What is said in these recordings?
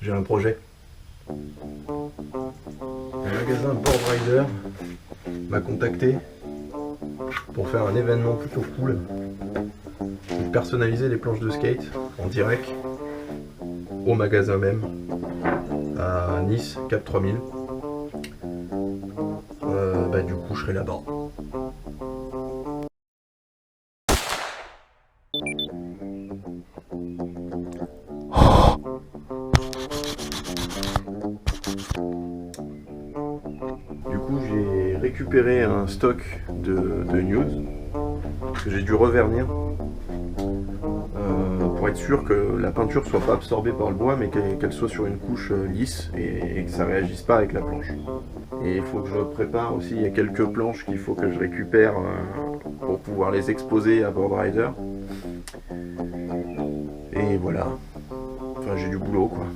J'ai un projet. Un magasin Boardrider m'a contacté pour faire un événement plutôt cool. Personnaliser les planches de skate en direct au magasin même à Nice, Cap 3000. Du coup je serai là-bas. Du coup j'ai récupéré un stock de nudes que j'ai dû revernir pour être sûr que la peinture soit pas absorbée par le bois mais qu'elle soit sur une couche lisse et que ça réagisse pas avec la planche. Et il faut que je prépare aussi, il y a quelques planches qu'il faut que je récupère pour pouvoir les exposer à Boardrider. Et voilà, enfin j'ai du boulot quoi.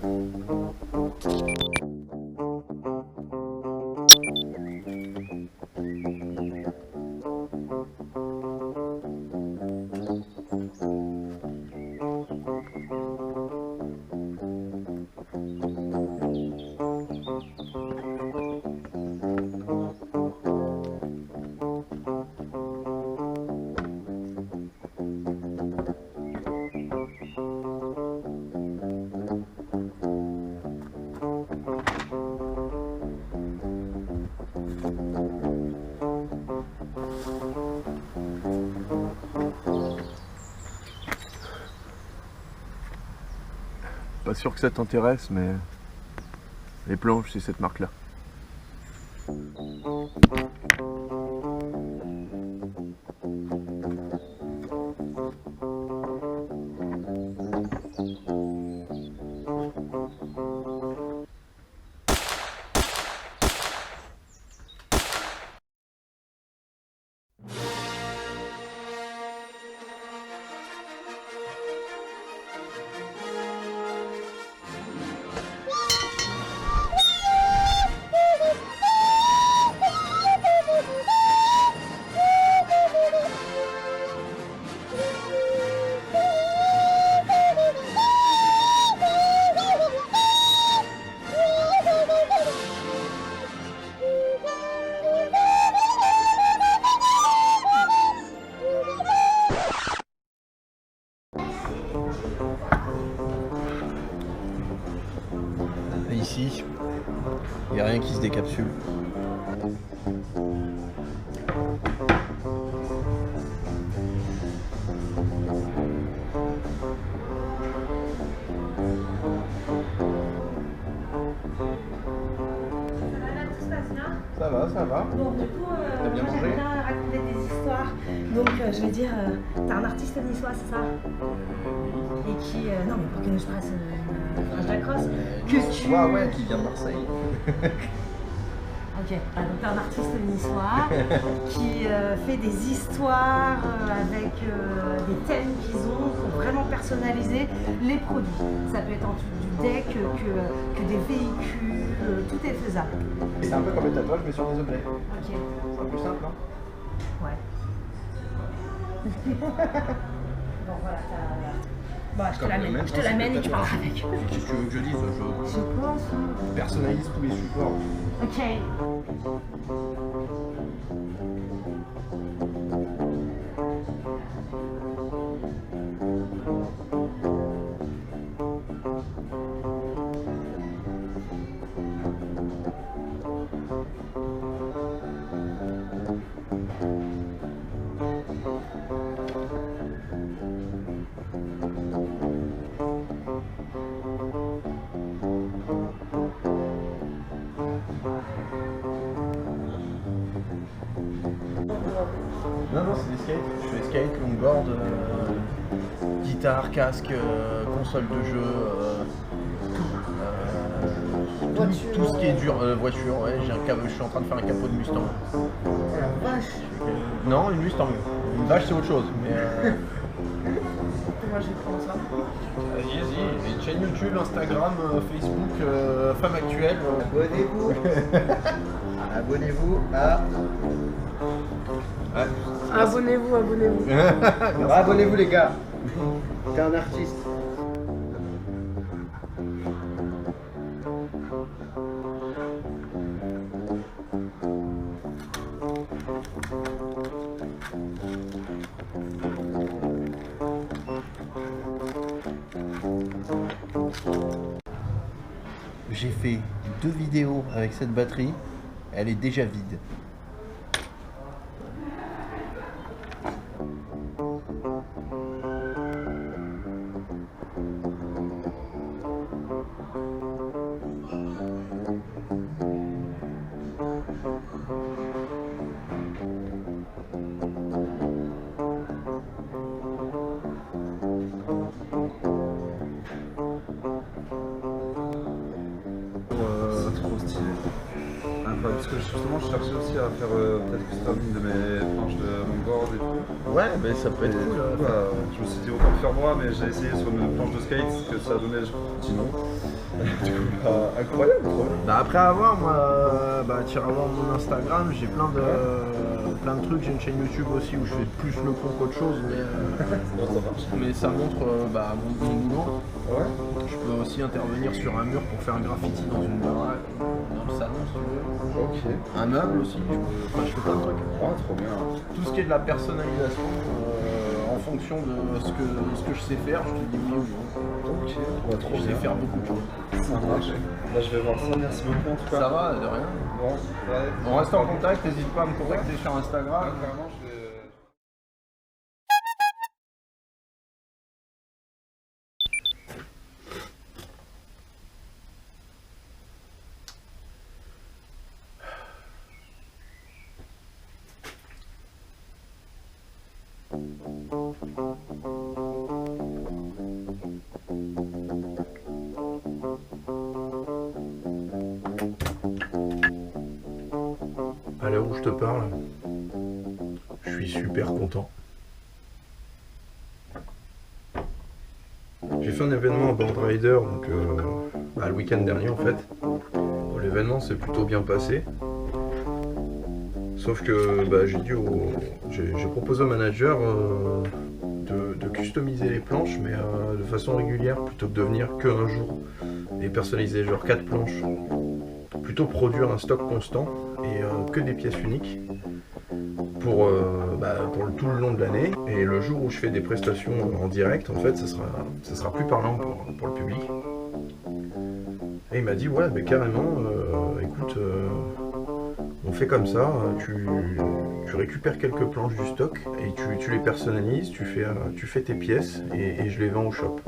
Pas sûr que ça t'intéresse, mais les planches, c'est cette marque-là. Ici, il n'y a rien qui se décapsule. Ça va. Bon, du coup, T'as bien moi, mangé? j'aime bien raconter des histoires. Donc, je vais dire, t'es un artiste niçois, c'est ça? Et qui. Non, mais pour que je fasse une phrase d'across. Que tu. Ouais, qui vient de Marseille. Ok, donc t'es un artiste niçois qui fait des histoires avec des thèmes qu'ils ont pour vraiment personnaliser les produits. Ça peut être en dessous du deck que des véhicules, tout est faisable. C'est un peu comme le tatouage, mais sur des objets. Ok, C'est un peu simple, non? ouais. Bon, voilà, Bon, je te l'amène et tu parles avec. Qu'est-ce que tu veux que je dise? Je pense. Je personnalise tous les supports. Ok. Non, c'est des skates. Je fais skate, longboard, guitare, casque, console de jeu, tout ce qui est dur, voiture, ouais, je suis en train de faire un capot de Mustang. La vache. Non, une Mustang. Une vache c'est autre chose, mais Moi j'ai prendre ça. vas-y, j'ai une chaîne YouTube, Instagram, Facebook, Femme Actuelle. Abonnez-vous. Abonnez-vous à... Abonnez-vous. Abonnez-vous les gars. T'es un artiste. J'ai fait 2 vidéos avec cette batterie, elle est déjà vide. Trop stylé. Incroyable, parce que justement je cherchais aussi à faire peut-être custom de mes planches de longboard et tout. Ouais, mais ça peut être Et cool. du coup, je me suis dit autant le faire moi, mais j'ai essayé sur mes planches de skate, ce que ça a donné, je dis non. Du coup, incroyable, trop bien. Bah après avoir, moi, tu iras voir mon Instagram, j'ai plein de trucs, j'ai une chaîne YouTube aussi où je fais plus le con qu'autre chose, mais ça montre mon boulot. Ouais. Je peux aussi intervenir sur un mur pour faire un graffiti dans une baraque, dans le salon si tu veux. Ok. Un meuble aussi, je fais plein de trucs. Ah, trop bien. Tout ce qui est de la personnalisation, en fonction de ce que je sais faire, je te dis oui ou non. Ok. Ouais, trop Je sais bien. faire beaucoup de choses. Ça marche. Là, je vais voir ça. Merci beaucoup en tout cas. Ça va, de rien. Bon, ouais. On reste en contact, n'hésite pas à me contacter sur Instagram. Clairement, je vais. À l'heure où je te parle, je suis super content. J'ai fait un événement à Board Rider donc, le week-end dernier en fait. Bon, l'événement s'est plutôt bien passé. Sauf que j'ai proposé au manager de customiser les planches mais de façon régulière plutôt que de venir qu'un jour et personnaliser genre 4 planches. Plutôt produire un stock constant et que des pièces uniques pour tout le long de l'année. Et le jour où je fais des prestations en direct, en fait, ça sera plus parlant pour le public. Et il m'a dit ouais, mais carrément, écoute, on fait comme ça, tu récupères quelques planches du stock et tu les personnalises, tu fais tes pièces et je les vends au shop.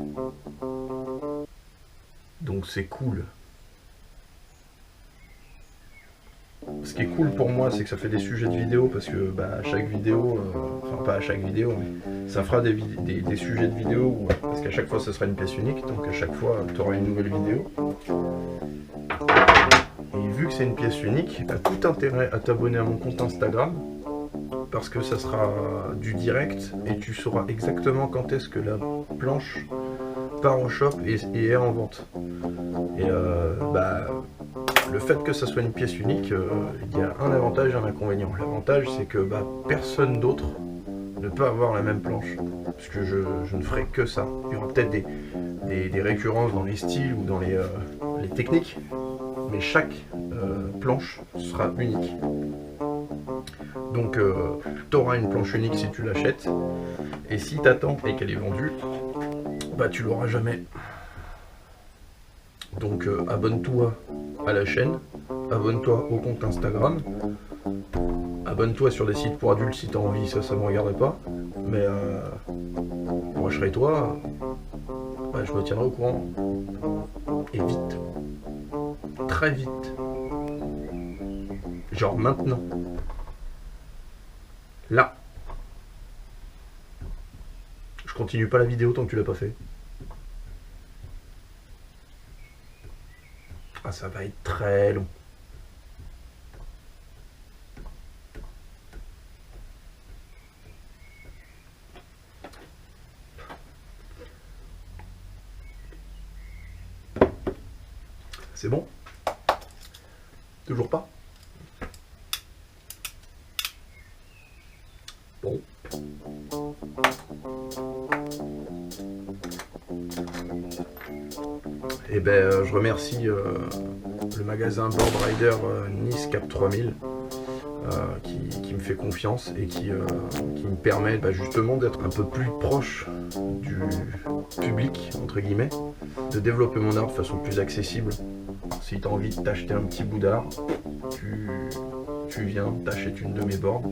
Donc c'est cool. Ce qui est cool pour moi, c'est que ça fait des sujets de vidéo parce que à chaque vidéo, enfin pas à chaque vidéo, mais ça fera des sujets de vidéo parce qu'à chaque fois ça sera une pièce unique, donc à chaque fois tu auras une nouvelle vidéo. Et vu que c'est une pièce unique, tu as tout intérêt à t'abonner à mon compte Instagram parce que ça sera du direct et tu sauras exactement quand est-ce que la planche part au shop et est en vente. Et le fait que ça soit une pièce unique, il y a un avantage et un inconvénient. L'avantage c'est que personne d'autre ne peut avoir la même planche, parce que je ne ferai que ça. Il y aura peut-être des récurrences dans les styles ou dans les techniques, mais chaque planche sera unique. Donc tu auras une planche unique si tu l'achètes, et si tu attends et qu'elle est vendue, tu l'auras jamais. Donc abonne-toi à la chaîne, abonne-toi au compte Instagram. Abonne-toi sur des sites pour adultes si t'as envie, ça me regarderait pas. Mais moi je serai toi, je me tiendrai au courant. Et vite. Très vite. Genre maintenant. Là. Je continue pas la vidéo tant que tu l'as pas fait. Ah, ça va être très long. C'est bon? Toujours pas? Bon. Et ben je remercie le magasin Board Rider Nice Cap 3000 qui me fait confiance et qui me permet justement d'être un peu plus proche du public, entre guillemets, de développer mon art de façon plus accessible. Si tu as envie de t'acheter un petit bout d'art, tu viens, t'achètes une de mes boards.